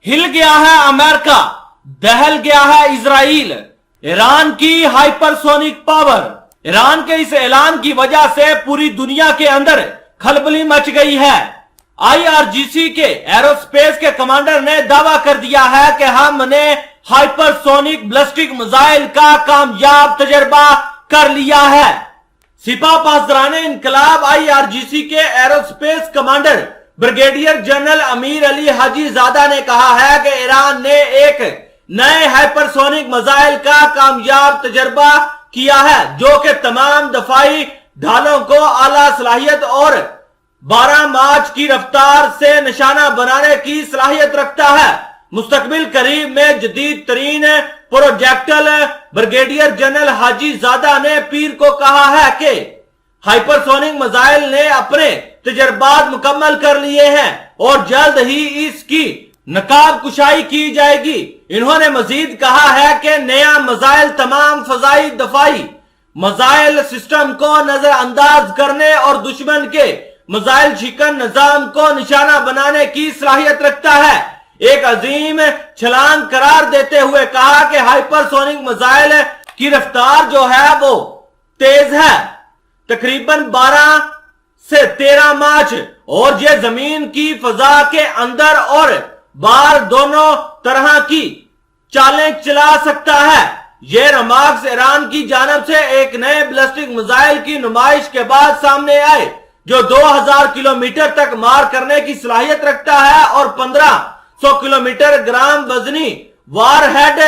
हिल गया है अमेरिका, दहल गया है इजराइल। ईरान की हाइपरसोनिक पावर। ईरान के इस ऐलान की वजह से पूरी दुनिया के अंदर खलबली मच गई है। आईआरजीसी के एरोस्पेस के कमांडर ने दावा कर दिया है कि हमने हाइपरसोनिक बैलिस्टिक मिसाइल का कामयाब तजर्बा कर लिया है। सिपा पासदाराने इनकलाब आईआरजीसी के aerospace commander brigadier general Amir Ali हाजी ज़ादा ने कहा है कि ईरान ने एक नए हाइपरसोनिक मिसाइल का कामयाब तजर्बा किया है, जो कि तमाम दफाई ढालों को आला सलाहियत और 12 मार्च की रफ्तार से निशाना बनाने की सलाहियत रखता है। मुस्तकबिल करीब में जदीद तरीन प्रोजेक्टल ब्रिगेडियर जनरल हाजी ज़ादा ने पीर को कहा है कि हाइपरसोनिक मिसाइल ने अपने तजर्बात मुकम्मल कर लिए हैं और जल्द ही इसकी नकाब कुशाई की जाएगी। इन्होंने मजीद कहा है कि नया मिसाइल तमाम फजाई दफाई मिसाइल सिस्टम को नजरअंदाज करने और दुश्मन के मिसाइल शिकन निजाम को निशाना बनाने की सलाहियत रखता है। एक अजीम छलांग करार देते हुए कहा कि हाइपरसोनिक मिसाइल की रफ्तार जो है वो तेज है, तकरीबन 12 से 13 मार्च, और ये जमीन की फजा के अंदर और बाहर दोनों तरह की चालें चला सकता है। ये रमार्क्स ईरान की जानब से एक नए बैलिस्टिक मिसाइल की नुमाइश के बाद सामने आए, जो 2000 किलोमीटर तक मार करने की सलाहियत रखता है और 1500 किलोमीटर ग्राम वजनी वारहेड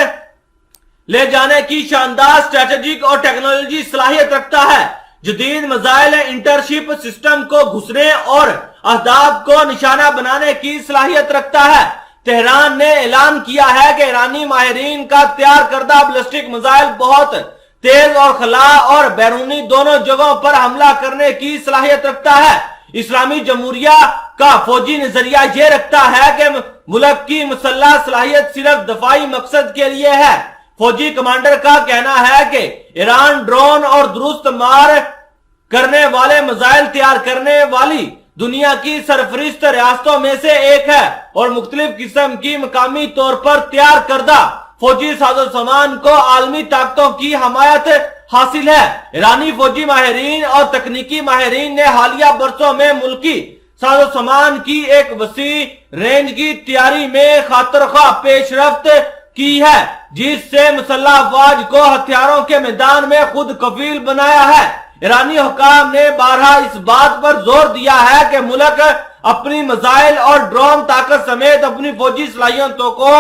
ले जाने की शानदार स्ट्रेटेजिक और टेक्नोलॉजी सलाहियत रखता है। जदीद मिसाइल इंटरशिप सिस्टम को घुसने और अहदाफ को निशाना बनाने की सलाहियत रखता है। तेहरान ने ऐलान किया है कि ईरानी माहिरीन का तैयार करदा बैलिस्टिक मिसाइल बहुत तेज और खला और बैरूनी दोनों जगहों पर हमला करने की सलाहियत रखता है। इस्लामी जमहूरिया का फौजी नजरिया ये रखता है कि मुल्क की मुसल्लह सलाहियत सिर्फ दफाई मकसद के लिए है। फौजी कमांडर का कहना है कि ईरान ड्रोन और दुरुस्त मार करने वाले मिसाइल तैयार करने वाली दुनिया की सरफरिस्त रियासतों में से एक है और मुख्तलिफ किस्म की मकामी तौर पर तैयार करदा फौजी साजो सामान को आलमी ताकतों की हमायत हासिल है। ईरानी फौजी माहिरीन और तकनीकी माहिरीन ने हालिया बरसों में मुल्की साजो सामान की एक वसी रेंज की तैयारी में खातरख्वाह पेशरफ्त की है, जिससे मुसल्लह अफवाज को हथियारों के मैदान में खुद कफील बनाया है। ईरानी हुकाम ने बारहा इस बात पर जोर दिया है कि मुल्क अपनी मिसाइल और ड्रोन ताकत समेत अपनी फौजी सलाहियतों को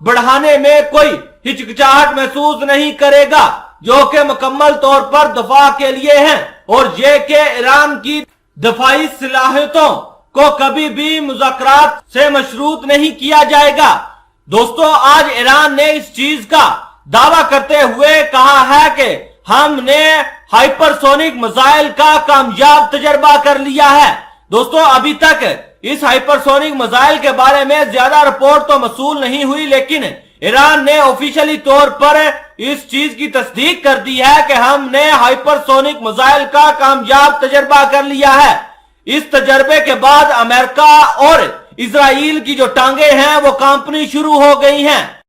बढ़ाने में कोई हिचकिचाहट महसूस नहीं करेगा, जो कि मुकम्मल तौर पर दफा के लिए हैं और ये कि ईरान की दफाई सलाहियतों को कभी भी मुज़ाकरात से मशरूत नहीं किया जाएगा। दोस्तों, आज ईरान ने इस चीज का दावा करते हुए कहा है कि हमने हाइपरसोनिक मिसाइल का कामयाब तजर्बा कर लिया है। दोस्तों, अभी तक इस हाइपरसोनिक मिसाइल के बारे में ज्यादा रिपोर्ट तो मसूल नहीं हुई, लेकिन ईरान ने ऑफिशियली तौर पर इस चीज की तस्दीक कर दी है कि हमने हाइपरसोनिक मिसाइल का कामयाब तजर्बा कर लिया है। इस तजर्बे के बाद अमेरिका और इजराइल की जो टांगे हैं वो कांपनी शुरू हो गई हैं।